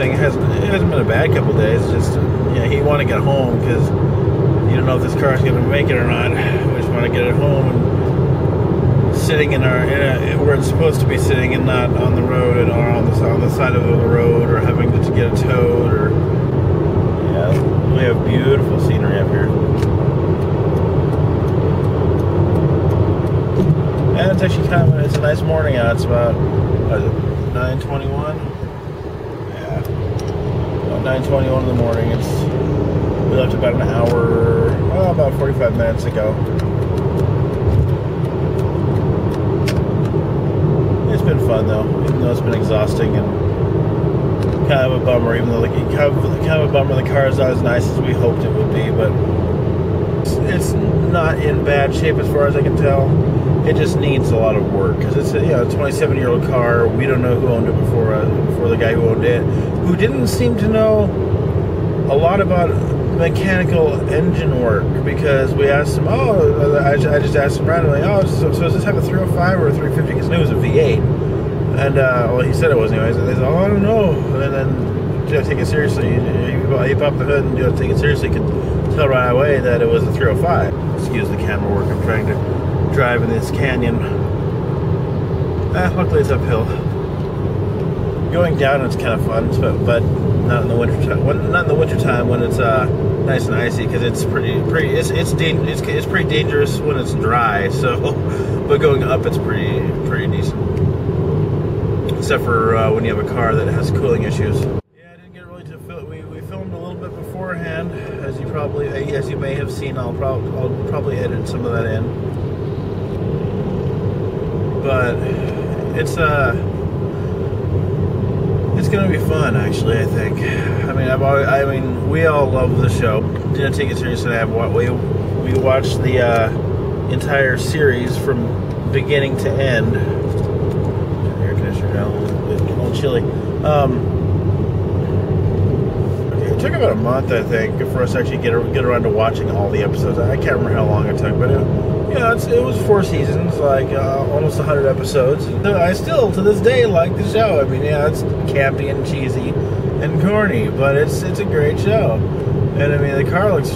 interesting. It hasn't been a bad couple days. It's just, he want to get home because you don't know if this car is going to make it or not. We just want to get it home and sitting in where it's supposed to be sitting and not on the road or on the side of the road or having to get it towed. Or we have beautiful scenery up here. And it's actually it's a nice morning out. It's about 9:21. Yeah, about 9:21 in the morning. We left about an hour, about 45 minutes ago. It's been fun though, even though it's been exhausting and kind of a bummer. Even though kind of a bummer, the car is not as nice as we hoped it would be, but it's not in bad shape as far as I can tell. It just needs a lot of work because it's a 27-year-old car. We don't know who owned it before the guy who owned it, who didn't seem to know a lot about mechanical engine work, because we asked him, I just asked him randomly, so does this have a 305 or a 350? Because I knew it was a V8. And, he said it was anyways. And they said, I don't know. And then, you have to take it seriously. You pop the hood and you have to take it seriously. You could tell right away that it was a 305. Excuse the camera work. I'm trying to drive in this canyon. Luckily it's uphill. Going down it's kind of fun, but not in the winter time. Not in the winter time when it's nice and icy, because it's it's pretty dangerous when it's dry. So, but going up it's pretty decent, except for when you have a car that has cooling issues. Yeah, I didn't get really to film. We filmed a little bit beforehand, as you may have seen. I'll probably edit some of that in. But it's gonna be fun, actually. I think. I mean, we all love the show. Didn't take it seriously. We watched the entire series from beginning to end. Air conditioner now, a little chilly. It took about a month, I think, for us to actually get around to watching all the episodes. I can't remember how long it took, but it was 4 seasons, almost 100 episodes. I still, to this day, like the show. I mean, it's campy and cheesy and corny, but it's a great show. And I mean, the car was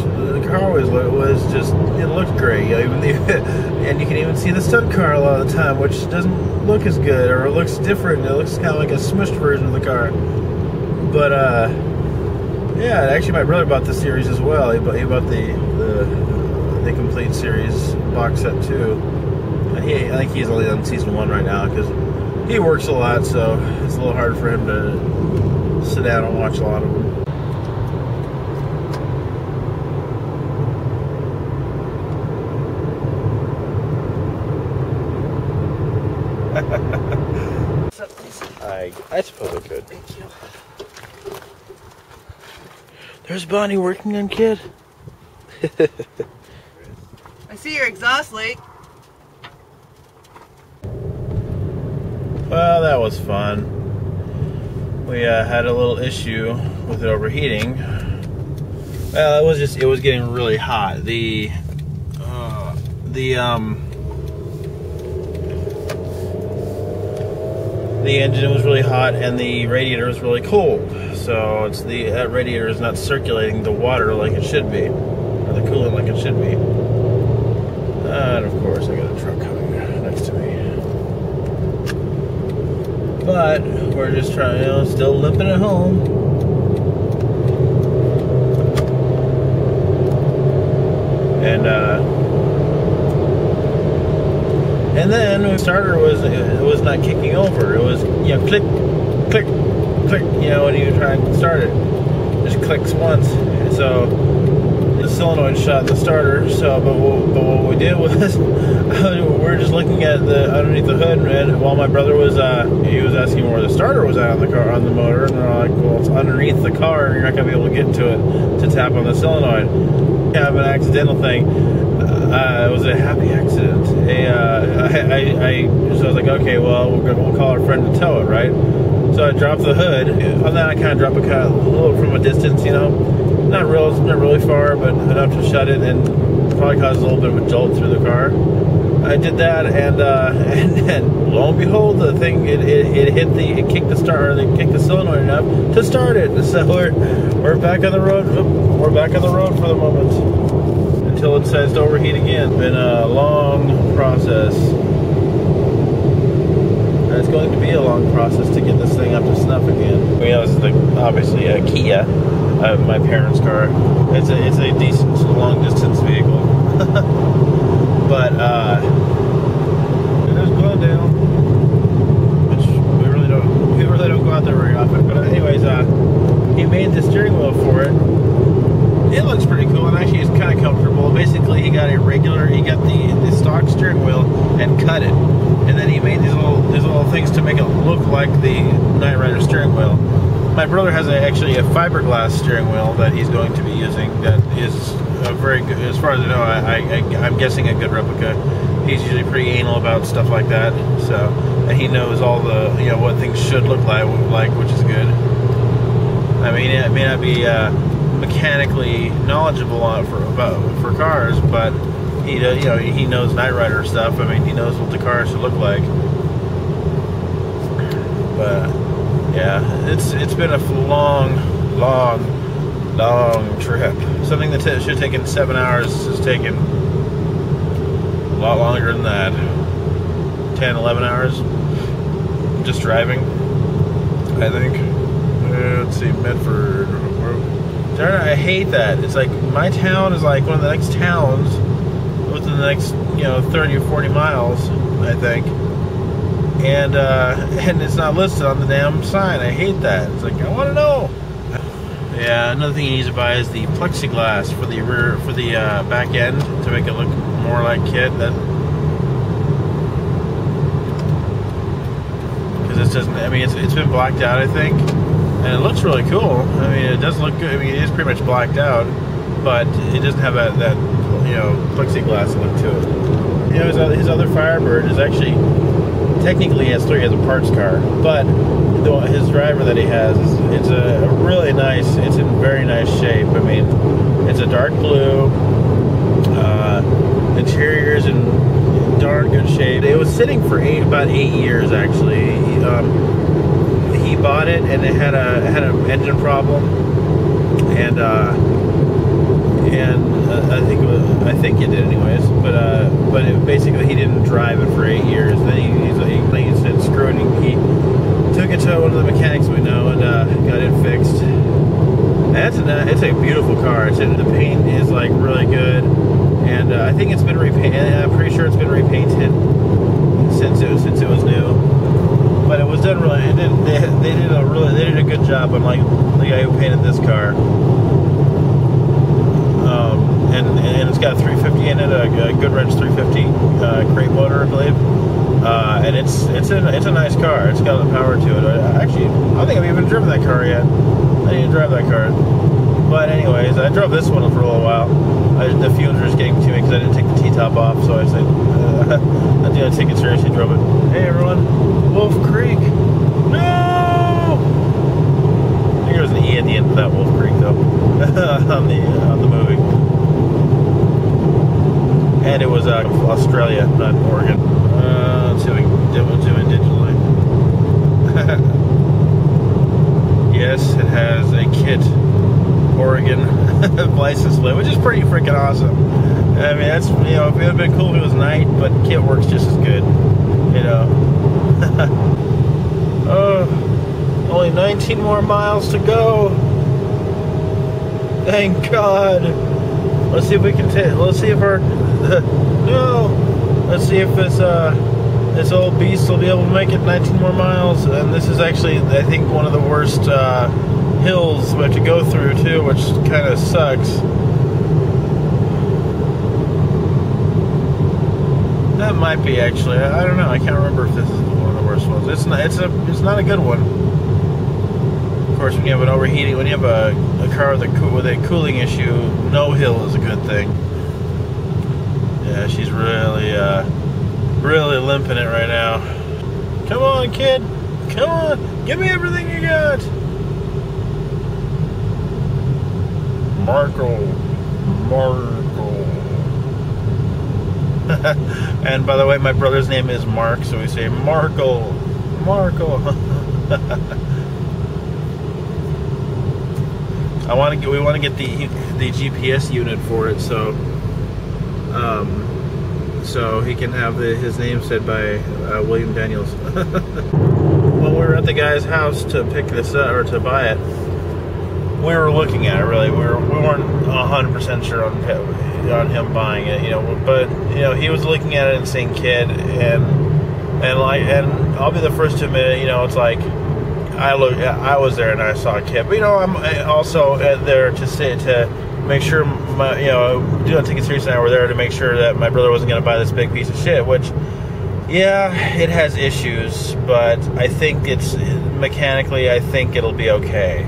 just, it looked great. And you can even see the stunt car a lot of the time, which doesn't look as good, or it looks different. It looks kind of like a smushed version of the car. But actually, my brother bought the series as well. He bought the complete series box set too. I think he's only on season 1 right now because he works a lot, so it's a little hard for him to sit down and watch a lot of them. I suppose I could. Thank you. There's Bonnie working on Kid. I see your exhaust leak. Well, that was fun. We had a little issue with it overheating. Well, it was getting really hot. The engine was really hot and the radiator was really cold. So that radiator is not circulating the water like it should be, or the coolant like it should be. And of course, I got a truck coming next to me. But we're just trying, still limping at home. And then the starter was not kicking over. It was, click, click, click, when you try and start it. It just clicks once. So the solenoid shot the starter. So, but what we did was we were just looking at underneath the hood, and while my brother was he was asking where the starter was at on the motor, and they're like, well, it's underneath the car, and you're not gonna be able to get to it to tap on the solenoid. Kind of an accidental thing. It was a happy accident. So I was like, okay, well, we'll call our friend to tow it, right? So I dropped the hood, and then I kind of dropped it a little from a distance, not really far, but enough to shut it, and probably caused a little bit of a jolt through the car. I did that, and lo and behold, the thing it kicked the kicked the solenoid enough to start it. So we're back on the road. We're back on the road for the moment until it decides to overheat again. It's been a long process. And it's going to be a long process to get this thing up to snuff again. This is obviously a Kia, my parents' car. It's a decent long distance vehicle. But there's Glendale, which we really don't go out there very often. But anyways, he made the steering wheel for it. It looks pretty cool, and actually it's kind of comfortable. Basically, he got the stock steering wheel and cut it, and then he made these little things to make it look like the Knight Rider steering wheel. My brother has actually a fiberglass steering wheel that he's going to be using. That is a very good, as far as I know. I'm guessing a good replica. He's usually pretty anal about stuff like that. So, and he knows all the what things should look like, which is good. I mean, it may not be mechanically knowledgeable for cars, but he knows Knight Rider stuff. I mean, he knows what the car should look like. But yeah, it's been a long trip. Something that should have taken 7 hours has taken a lot longer than that. 10, 11 hours just driving, I think. Let's see, Medford. I hate that. It's like my town is like one of the next towns within the next 30 or 40 miles, I think. And it's not listed on the damn sign. I hate that. It's like, I want to know. Yeah, another thing you need to buy is the plexiglass for the rear, for the back end, to make it look more like K.I.T.T. Because it doesn't. I mean, it's been blacked out, I think, and it looks really cool. I mean, it does look good. I mean, it is pretty much blacked out, but it doesn't have that plexiglass look to it. His other Firebird is actually technically he has a parts car, but his driver that he has it's a really nice. It's in very nice shape. I mean, it's a dark blue. Interior's in darn good shape. It was sitting for about 8 years actually. He bought it and it had an engine problem, and I think it did anyways. But basically he didn't drive it for 8 years. Then he said screw it. He took it to one of the mechanics we know and got it fixed. And it's a beautiful car. The paint is like really good, and I think it's been repainted. I'm pretty sure it's been repainted since it was new. But it was done really. They did a good job on like the guy who painted this car. And it's got a 350 in it, a Goodwrench 350 crate motor, I believe. And it's a nice car. It's got the power to it. Actually, I don't think I've even driven that car yet. I didn't drive that car. But anyways, I drove this one for a little while. The fumes were just getting to me because I didn't take the T-top off. So I said, I didn't take it seriously. Drove it. Hey everyone, Wolf Creek. No. I think there was an E at the end of that Wolf Creek though, on the movie. And it was Australia, not Oregon. Let's see if we can do it digitally. Yes, it has a K.I.T.T. Oregon license plate, which is pretty freaking awesome. I mean, that's, if it would have been cool if it was night, but K.I.T.T. works just as good, Oh, only 19 more miles to go. Thank God. Let's see if we can let's see if our no. Let's see if this old beast will be able to make it 19 more miles. And this is actually, I think, one of the worst hills we have to go through too, which kind of sucks. That might be actually. I don't know. I can't remember if this is one of the worst ones. It's not a good one. Of course, when you have an overheating, when you have a car with a cooling issue, no hill is a good thing. Yeah, she's really limping it right now. Come on, kid. Come on. Give me everything you got. Marco. And by the way, my brother's name is Mark, so we say Markle. We want to get the GPS unit for it, so he can have his name said by William Daniels. When we were at the guy's house to pick this up or to buy it, we were looking at it. Really, we weren't 100% sure on him buying it, But he was looking at it and saying "kid," and I'll be the first to admit it. It's like I was there and I saw a kid, but I'm also there to make sure do not take it seriously. And we're there to make sure that my brother wasn't going to buy this big piece of shit, which. Yeah, it has issues, but I think mechanically, I think it'll be okay.